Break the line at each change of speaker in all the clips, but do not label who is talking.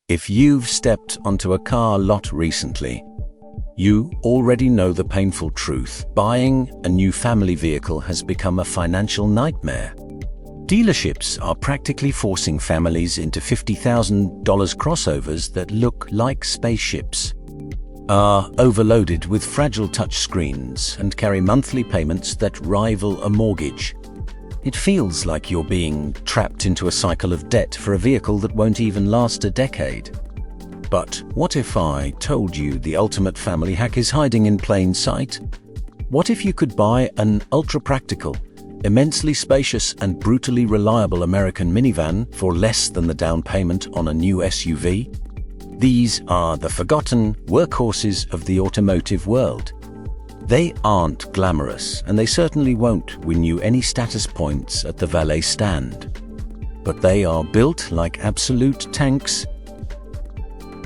If you've stepped onto a car lot recently, you already know the painful truth. Buying a new family vehicle has become a financial nightmare. Dealerships are practically forcing families into $50,000 crossovers that look like spaceships, are overloaded with fragile touchscreens, and carry monthly payments that rival a mortgage. It feels like you're being trapped into a cycle of debt for a vehicle that won't even last a decade. But what if I told you the ultimate family hack is hiding in plain sight? What if you could buy an ultra-practical, immensely spacious and brutally reliable American minivan for less than the down payment on a new SUV? These are the forgotten workhorses of the automotive world. They aren't glamorous, and they certainly won't win you any status points at the valet stand. But they are built like absolute tanks.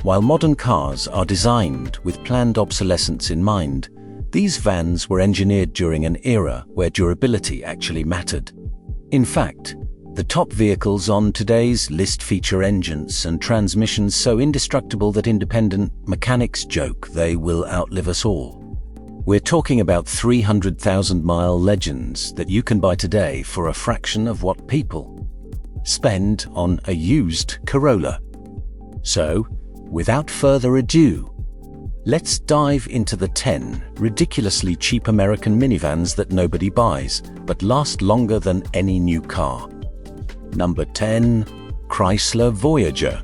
While modern cars are designed with planned obsolescence in mind, these vans were engineered during an era where durability actually mattered. In fact, the top vehicles on today's list feature engines and transmissions so indestructible that independent mechanics joke they will outlive us all. We're talking about 300,000-mile legends that you can buy today for a fraction of what people spend on a used Corolla. So, without further ado, let's dive into the 10 ridiculously cheap American minivans that nobody buys, but last longer than any new car. Number 10. Chrysler Voyager.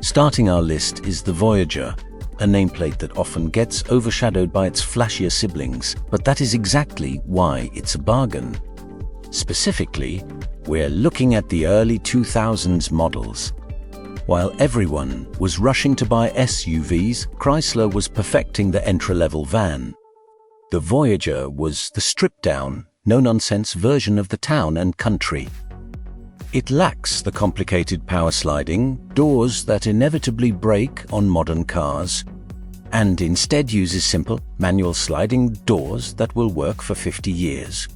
Starting our list is the Voyager, a nameplate that often gets overshadowed by its flashier siblings, but that is exactly why it's a bargain. Specifically, we're looking at the early 2000s models. While everyone was rushing to buy SUVs, Chrysler was perfecting the entry-level van. The Voyager was the stripped-down, no-nonsense version of the town and country. It lacks the complicated power sliding doors that inevitably break on modern cars, and instead uses simple, manual sliding doors that will work for 50 years.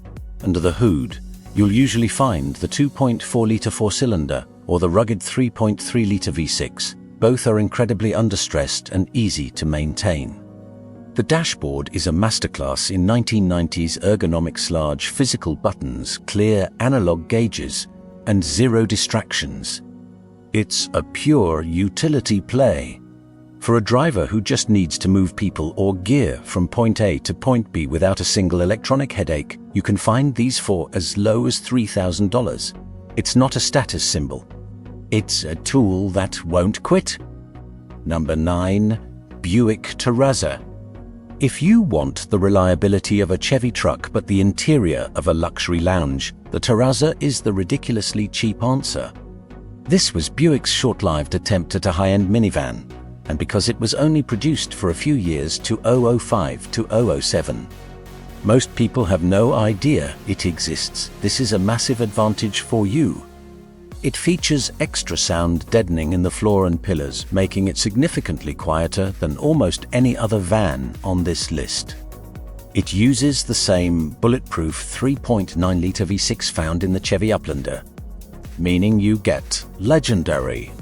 Under the hood, you'll usually find the 2.4-litre four-cylinder or the rugged 3.3-litre V6. Both are incredibly understressed and easy to maintain. The dashboard is a masterclass in 1990s ergonomics: large physical buttons, clear analog gauges, and zero distractions. It's a pure utility play. For a driver who just needs to move people or gear from point A to point B without a single electronic headache, you can find these for as low as $3,000. It's not a status symbol. It's a tool that won't quit. Number 9. Buick Terraza. If you want the reliability of a Chevy truck but the interior of a luxury lounge, the Terraza is the ridiculously cheap answer. This was Buick's short-lived attempt at a high-end minivan, and because it was only produced for a few years, 2005 to 2007. Most people have no idea it exists. This is a massive advantage for you. It features extra sound deadening in the floor and pillars, making it significantly quieter than almost any other van on this list. It uses the same bulletproof 3.9-litre V6 found in the Chevy Uplander, meaning you get legendary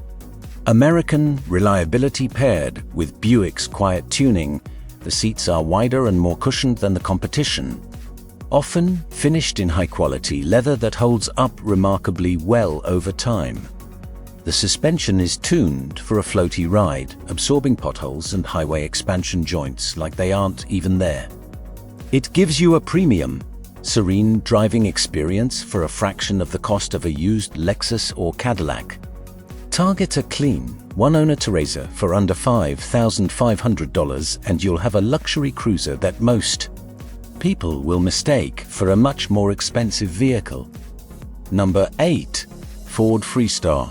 American reliability paired with Buick's quiet tuning. The seats are wider and more cushioned than the competition, often finished in high-quality leather that holds up remarkably well over time. The suspension is tuned for a floaty ride, absorbing potholes and highway expansion joints like they aren't even there. It gives you a premium, serene driving experience for a fraction of the cost of a used Lexus or Cadillac. Target a clean, one-owner Terraza for under $5,500 and you'll have a luxury cruiser that most people will mistake for a much more expensive vehicle. Number 8. Ford Freestar.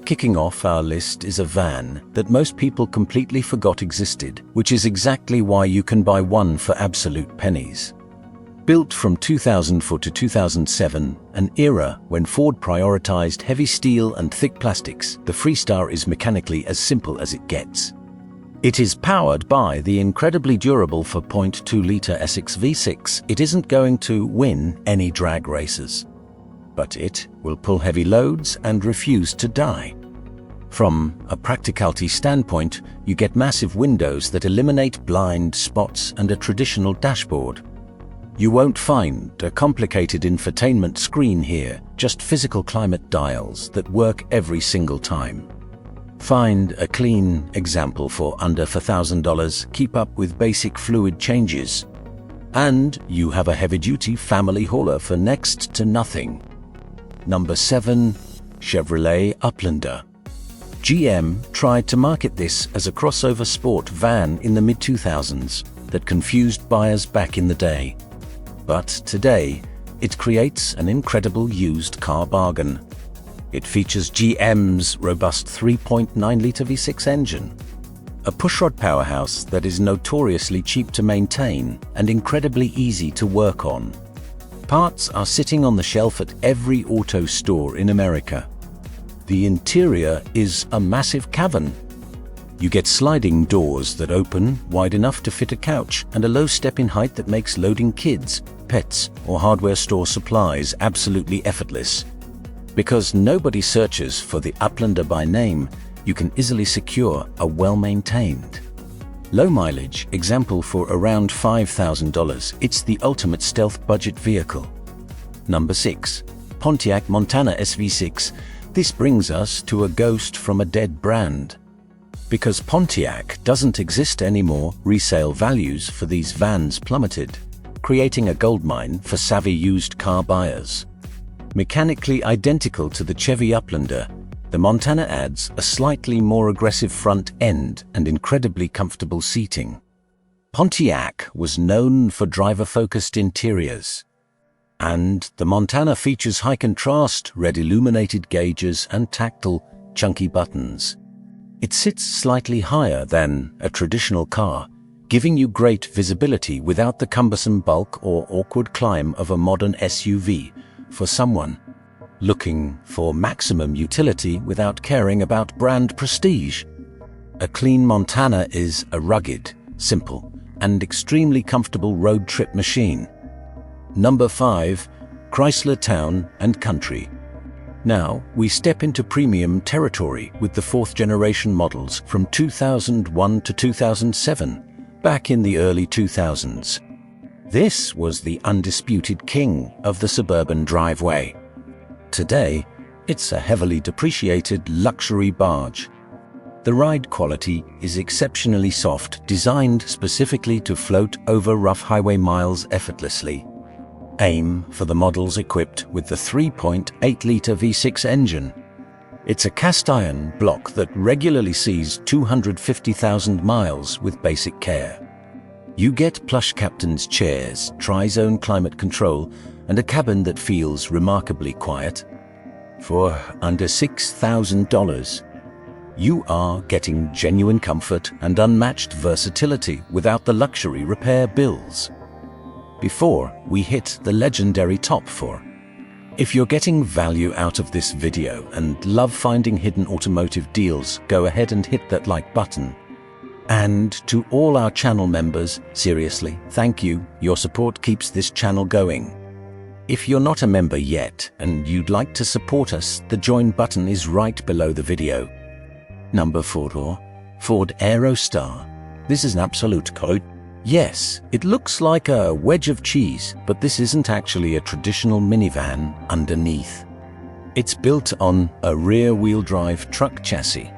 Kicking off our list is a van that most people completely forgot existed, which is exactly why you can buy one for absolute pennies. Built from 2004 to 2007, an era when Ford prioritized heavy steel and thick plastics, the Freestar is mechanically as simple as it gets. It is powered by the incredibly durable 4.2-litre Essex V6. It isn't going to win any drag races, but it will pull heavy loads and refuse to die. From a practicality standpoint, you get massive windows that eliminate blind spots and a traditional dashboard. You won't find a complicated infotainment screen here, just physical climate dials that work every single time. Find a clean example for under $4,000, keep up with basic fluid changes, and you have a heavy-duty family hauler for next to nothing. Number 7. Chevrolet Uplander. GM tried to market this as a crossover sport van in the mid-2000s that confused buyers back in the day. But today, it creates an incredible used car bargain. It features GM's robust 3.9-liter V6 engine, a pushrod powerhouse that is notoriously cheap to maintain and incredibly easy to work on. Parts are sitting on the shelf at every auto store in America. The interior is a massive cavern. You get sliding doors that open wide enough to fit a couch and a low step in height that makes loading kids, pets, or hardware store supplies absolutely effortless. Because nobody searches for the Uplander by name, you can easily secure a well-maintained, low-mileage example for around $5,000. It's the ultimate stealth budget vehicle. Number 6. Pontiac Montana SV6. This brings us to a ghost from a dead brand. Because Pontiac doesn't exist anymore, resale values for these vans plummeted, creating a goldmine for savvy used car buyers. Mechanically identical to the Chevy Uplander, the Montana adds a slightly more aggressive front end and incredibly comfortable seating. Pontiac was known for driver-focused interiors, and the Montana features high-contrast, red illuminated gauges and tactile, chunky buttons. It sits slightly higher than a traditional car, giving you great visibility without the cumbersome bulk or awkward climb of a modern SUV for someone looking for maximum utility without caring about brand prestige. A clean Montana is a rugged, simple, and extremely comfortable road trip machine. Number 5. Chrysler Town and Country. Now, we step into premium territory with the 4th generation models from 2001 to 2007, back in the early 2000s. This was the undisputed king of the suburban driveway. Today, it's a heavily depreciated luxury barge. The ride quality is exceptionally soft, designed specifically to float over rough highway miles effortlessly. Aim for the models equipped with the 3.8-liter V6 engine. It's a cast-iron block that regularly sees 250,000 miles with basic care. You get plush captain's chairs, tri-zone climate control, and a cabin that feels remarkably quiet. For under $6,000, you are getting genuine comfort and unmatched versatility without the luxury repair bills. Before we hit the legendary top 4. If you're getting value out of this video and love finding hidden automotive deals, go ahead and hit that like button. And to all our channel members, seriously, thank you. Your support keeps this channel going. If you're not a member yet and you'd like to support us, the join button is right below the video. Number 4. Ford Aerostar. This is an absolute code. Yes, it looks like a wedge of cheese, but this isn't actually a traditional minivan underneath. It's built on a rear-wheel drive truck chassis.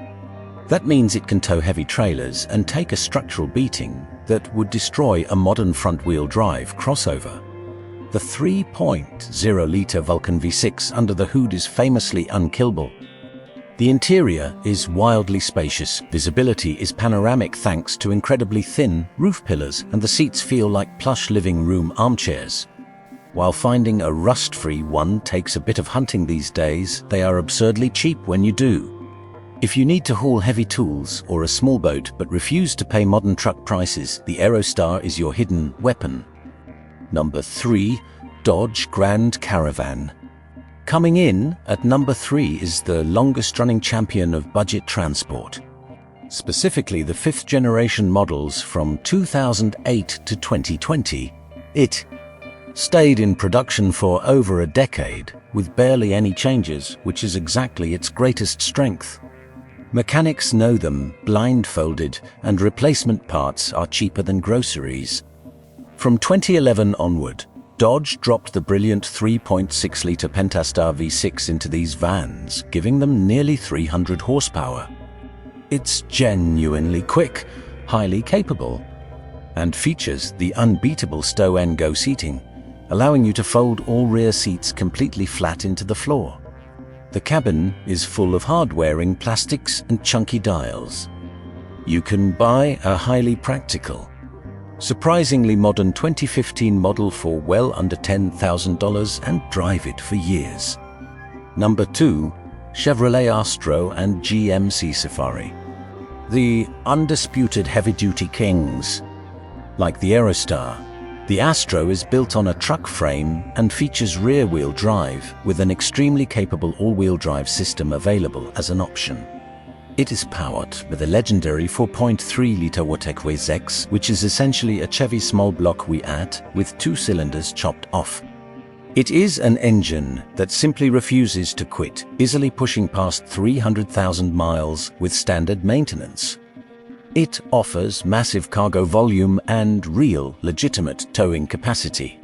That means it can tow heavy trailers and take a structural beating that would destroy a modern front-wheel drive crossover. The 3.0-liter Vulcan V6 under the hood is famously unkillable. The interior is wildly spacious. Visibility is panoramic thanks to incredibly thin roof pillars, and the seats feel like plush living room armchairs. While finding a rust-free one takes a bit of hunting these days, they are absurdly cheap when you do. If you need to haul heavy tools or a small boat but refuse to pay modern truck prices, the Aerostar is your hidden weapon. Number 3. Dodge Grand Caravan. Coming in at number 3 is the longest-running champion of budget transport. Specifically the 5th generation models from 2008 to 2020. It stayed in production for over a decade with barely any changes, which is exactly its greatest strength. Mechanics know them blindfolded, and replacement parts are cheaper than groceries. From 2011 onward, Dodge dropped the brilliant 3.6-litre Aerostar V6 into these vans, giving them nearly 300 horsepower. It's genuinely quick, highly capable, and features the unbeatable stow-and-go seating, allowing you to fold all rear seats completely flat into the floor. The cabin is full of hard-wearing plastics and chunky dials. You can buy a highly practical, surprisingly modern 2015 model for well under $10,000 and drive it for years. Number 2. Chevrolet Astro and GMC Safari. The undisputed heavy-duty kings. Like the Aerostar, the Astro is built on a truck frame and features rear-wheel drive with an extremely capable all-wheel drive system available as an option. It is powered with a legendary 4.3-litre V6, which is essentially a Chevy small block V8 with 2 cylinders chopped off. It is an engine that simply refuses to quit, easily pushing past 300,000 miles with standard maintenance. It offers massive cargo volume and real, legitimate towing capacity.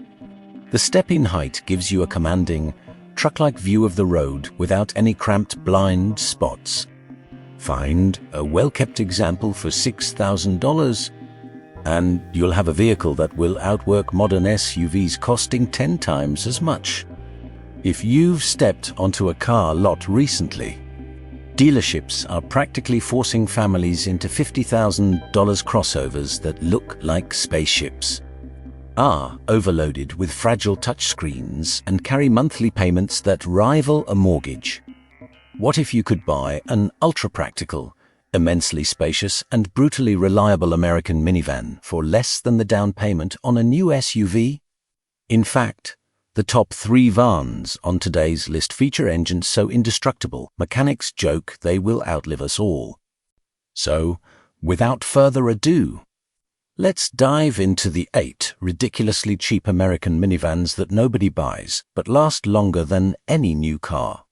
The step-in height gives you a commanding, truck-like view of the road without any cramped blind spots. Find a well-kept example for $6,000, and you'll have a vehicle that will outwork modern SUVs costing 10 times as much. If you've stepped onto a car lot recently, dealerships are practically forcing families into $50,000 crossovers that look like spaceships, are overloaded with fragile touchscreens, and carry monthly payments that rival a mortgage. What if you could buy an ultra-practical, immensely spacious and brutally reliable American minivan for less than the down payment on a new SUV? In fact, the top 3 vans on today's list feature engines so indestructible, mechanics joke they will outlive us all. So, without further ado, let's dive into the 8 ridiculously cheap American minivans that nobody buys but last longer than any new car.